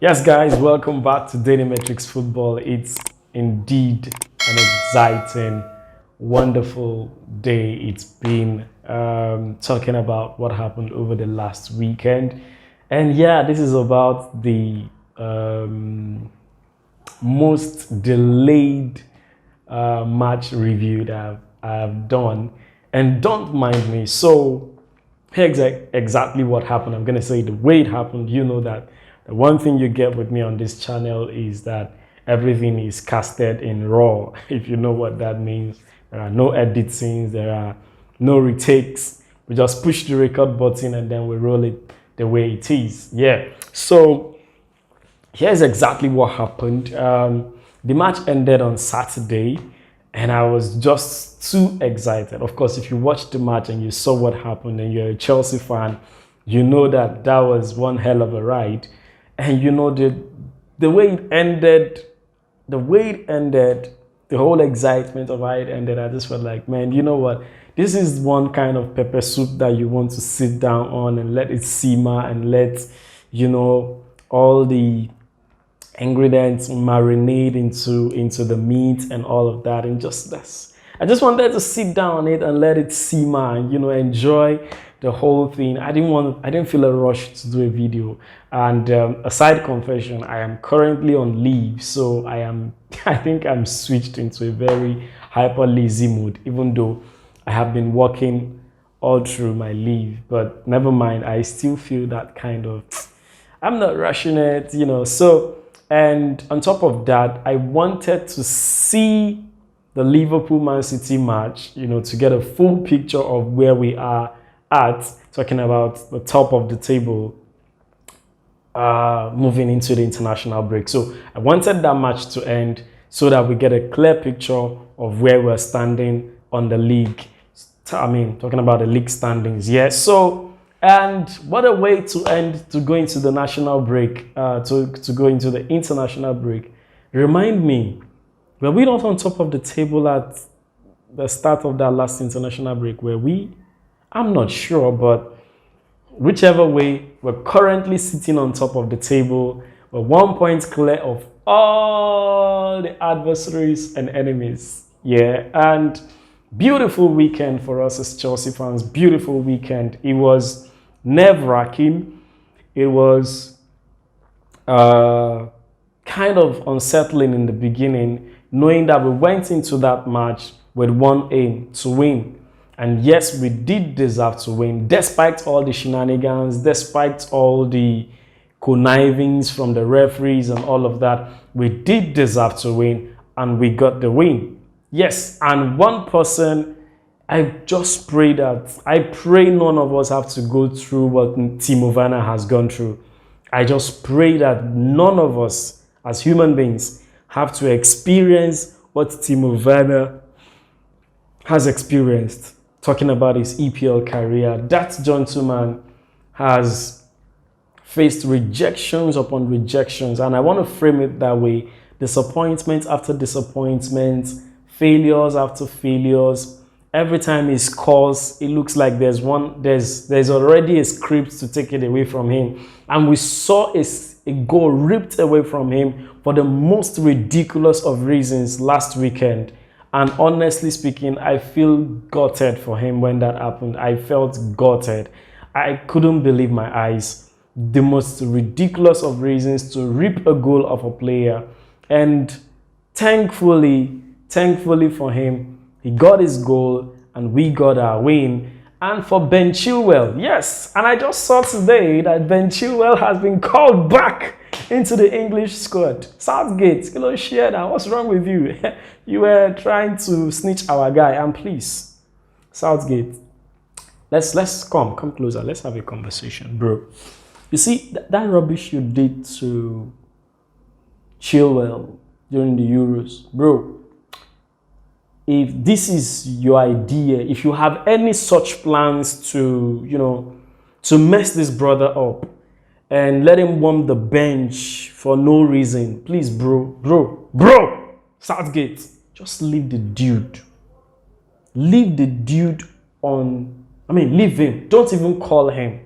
Yes, guys, welcome back to Daily Metrics Football. It's indeed an exciting, wonderful day. It's been talking about what happened over the last weekend. And yeah, this is about the most delayed match review that I've done. And don't mind me. So, here's exactly what happened. I'm going to say the way it happened. You know that the one thing you get with me on this channel is that everything is casted in raw. If you know what that means, there are no editings, there are no retakes. We just push the record button and then we roll it the way it is. Yeah. So here's exactly what happened. The match ended on Saturday and I was just too excited. Of course, if you watched the match and you saw what happened and you're a Chelsea fan, you know that that was one hell of a ride. And you know the way it ended, the whole excitement of how it ended, I just felt like, man, you know what? This is one kind of pepper soup that you want to sit down on and let it simmer and let, all the ingredients marinate into the meat and all of that. And just that's, I just wanted to sit down on it and let it simmer and, enjoy the whole thing. I didn't feel a rush to do a video. And a side confession, I am currently on leave, so I think I'm switched into a very hyper lazy mood, even though I have been working all through my leave. But never mind, I still feel that kind of, I'm not rushing it, So, and on top of that, I wanted to see the Liverpool Man City match, to get a full picture of where we are at, talking about the top of the table, moving into the international break. So I wanted that match to end so that we get a clear picture of where we're standing on the league. Talking about the league standings. Yeah. So, and what a way to go into the national break, to go into the international break. Remind me, were we not on top of the table at the start of that last international break? Were we? I'm not sure, but whichever way, we're currently sitting on top of the table. We're 1 point clear of all the adversaries and enemies. Yeah, and beautiful weekend for us as Chelsea fans. Beautiful weekend. It was nerve-wracking. It was kind of unsettling in the beginning, knowing that we went into that match with one aim: to win. And yes, we did deserve to win, despite all the shenanigans, despite all the connivings from the referees and all of that. We did deserve to win, and we got the win. Yes, and one person, I just pray none of us have to go through what Timo Werner has gone through. I just pray that none of us, as human beings, have to experience what Timo Werner has experienced. Talking about his EPL career, that gentleman has faced rejections upon rejections, and I want to frame it that way: disappointment after disappointment, failures after failures. Every time he scores, it looks like there's already a script to take it away from him, and we saw a goal ripped away from him for the most ridiculous of reasons last weekend. And honestly speaking, I feel gutted for him when that happened. I felt gutted. I couldn't believe my eyes. The most ridiculous of reasons to rip a goal of a player. And thankfully for him, he got his goal and we got our win. And for Ben Chilwell, yes. And I just saw today that Ben Chilwell has been called back into the English squad. Southgate, share that. What's wrong with you? You were trying to snitch our guy. And please, Southgate, let's come closer. Let's have a conversation, bro. You see, that rubbish you did to Chilwell during the Euros, bro. If this is your idea, if you have any such plans to mess this brother up and let him warm the bench for no reason, please, bro, Southgate, just leave the dude. Leave the dude leave him. Don't even call him.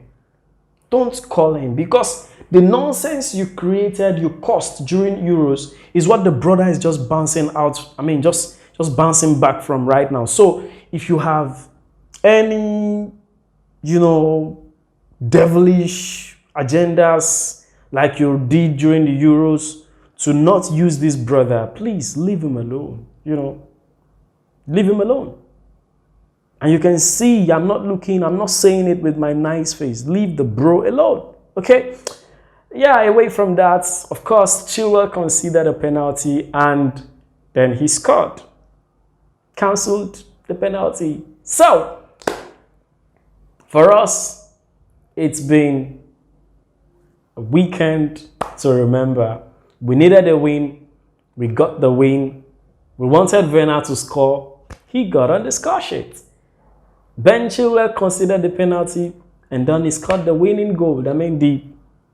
Don't call him, because The nonsense you created, you caused during Euros is what the brother is just bouncing out. I mean, just bouncing back from right now. So if you have any, devilish agendas like you did during the Euros to not use this brother, please leave him alone. Leave him alone. And you can see, I'm not saying it with my nice face. Leave the bro alone. Okay? Yeah, away from that, of course, Chilwell conceded a penalty and then he scored. Cancelled the penalty. So, for us, it's been a weekend to remember. We needed a win. We got the win. We wanted Werner to score. He got on the score sheet. Ben Chilwell conceded the penalty and then he scored the winning goal. I mean,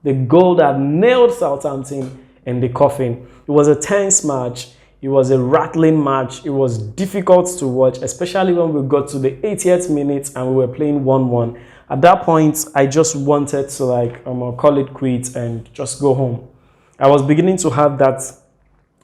the goal that nailed Southampton in the coffin. It was a tense match. It was a rattling match. It was difficult to watch, especially when we got to the 80th minute and we were playing 1-1. At that point, I just wanted to call it quits and just go home. I was beginning to have that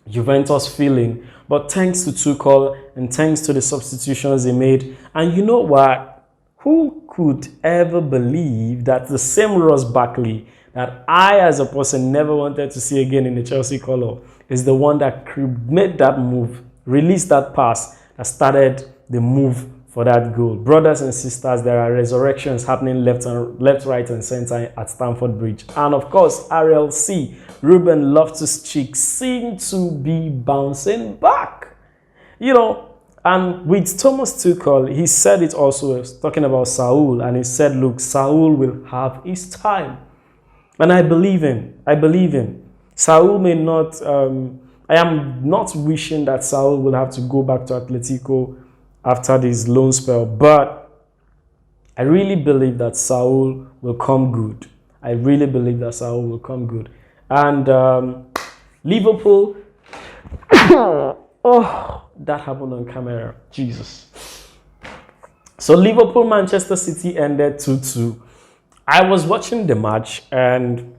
Juventus feeling, but thanks to Tuchel and thanks to the substitutions he made, and you know what? Who could ever believe that the same Ross Berkely that I as a person never wanted to see again in the Chelsea colour is the one that made that move, released that pass that started the move for that goal. Brothers and sisters, there are resurrections happening left, right and center at Stamford Bridge. And of course, RLC, Ruben Loftus-Cheek, seem to be bouncing back. And with Thomas Tuchel, he said it also, talking about Saul, and he said, look, Saul will have his time. And I believe him. Saul may not, I am not wishing that Saul will have to go back to Atletico after this loan spell, but I really believe that Saul will come good. I really believe that Saul will come good. And Liverpool, oh, that happened on camera, Jesus. So Liverpool, Manchester City ended 2-2. I was watching the match and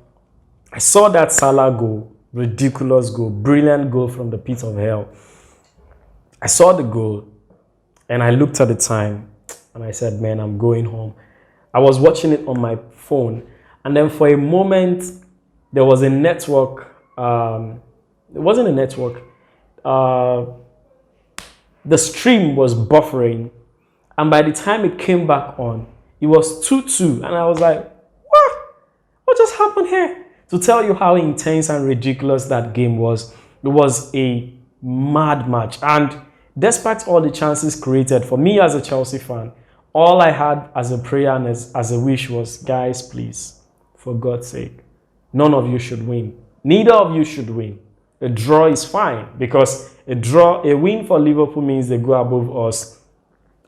I saw that Salah goal, ridiculous goal, brilliant goal from the pit of hell. I saw the goal and I looked at the time and I said, man, I'm going home. I was watching it on my phone and then for a moment, there was a network. It wasn't a network. The stream was buffering and by the time it came back on, it was 2-2 and I was like, what just happened here? To tell you how intense and ridiculous that game was, it was a mad match. And despite all the chances created, for me as a Chelsea fan, all I had as a prayer and as a wish was, guys, please, for God's sake, none of you should win. Neither of you should win. A draw is fine because a win for Liverpool means they go above us.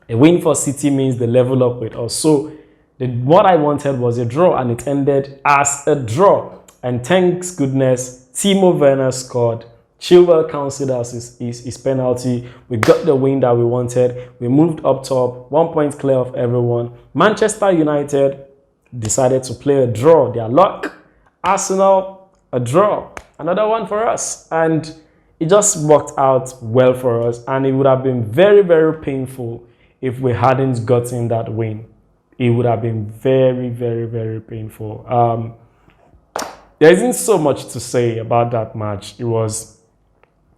A win for City means they level up with us. So what I wanted was a draw and it ended as a draw. And thanks goodness, Timo Werner scored. Chilwell counted as his penalty. We got the win that we wanted. We moved up top, 1 point clear of everyone. Manchester United decided to play a draw. Their luck. Arsenal, a draw. Another one for us. And it just worked out well for us. And it would have been very, very painful if we hadn't gotten that win. It would have been very, very, very painful. There isn't so much to say about that match. It was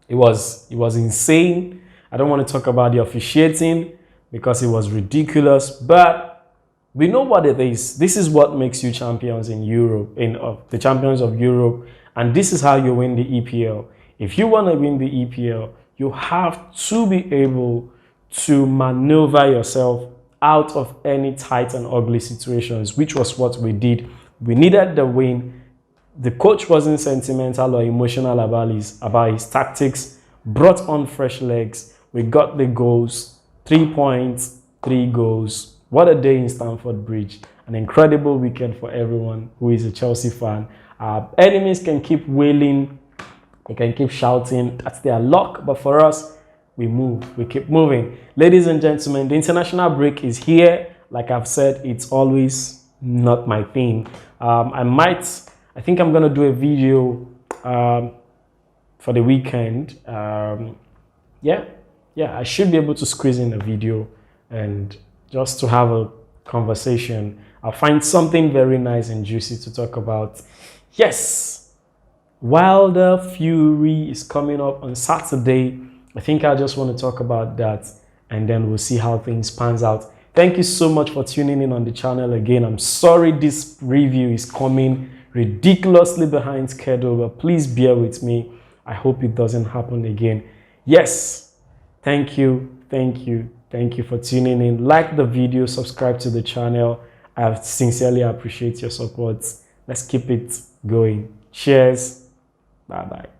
insane. I don't want to talk about the officiating because it was ridiculous, but we know what it is. This is what makes you champions in Europe, the champions of Europe, and this is how you win the EPL. If you want to win the EPL, you have to be able to maneuver yourself out of any tight and ugly situations, which was what we did. We needed the win. The coach wasn't sentimental or emotional about his tactics, brought on fresh legs. We got the goals, 3 points, 3 goals. What a day in Stamford Bridge. An incredible weekend for everyone who is a Chelsea fan. Our enemies can keep wailing, they can keep shouting, that's their luck, but for us, we move, we keep moving. Ladies and gentlemen, the international break is here. Like I've said, it's always not my thing. I I think I'm gonna do a video for the weekend. Yeah, I should be able to squeeze in a video and just to have a conversation. I'll find something very nice and juicy to talk about. Yes, Wilder Fury is coming up on Saturday. I think I just want to talk about that, and then we'll see how things pans out. Thank you so much for tuning in on the channel again. I'm sorry this review is coming ridiculously behind schedule, but please bear with me. I hope it doesn't happen again. Yes, thank you for tuning in. Like the video, subscribe to the channel. I sincerely appreciate your support. Let's keep it going. Cheers. Bye bye.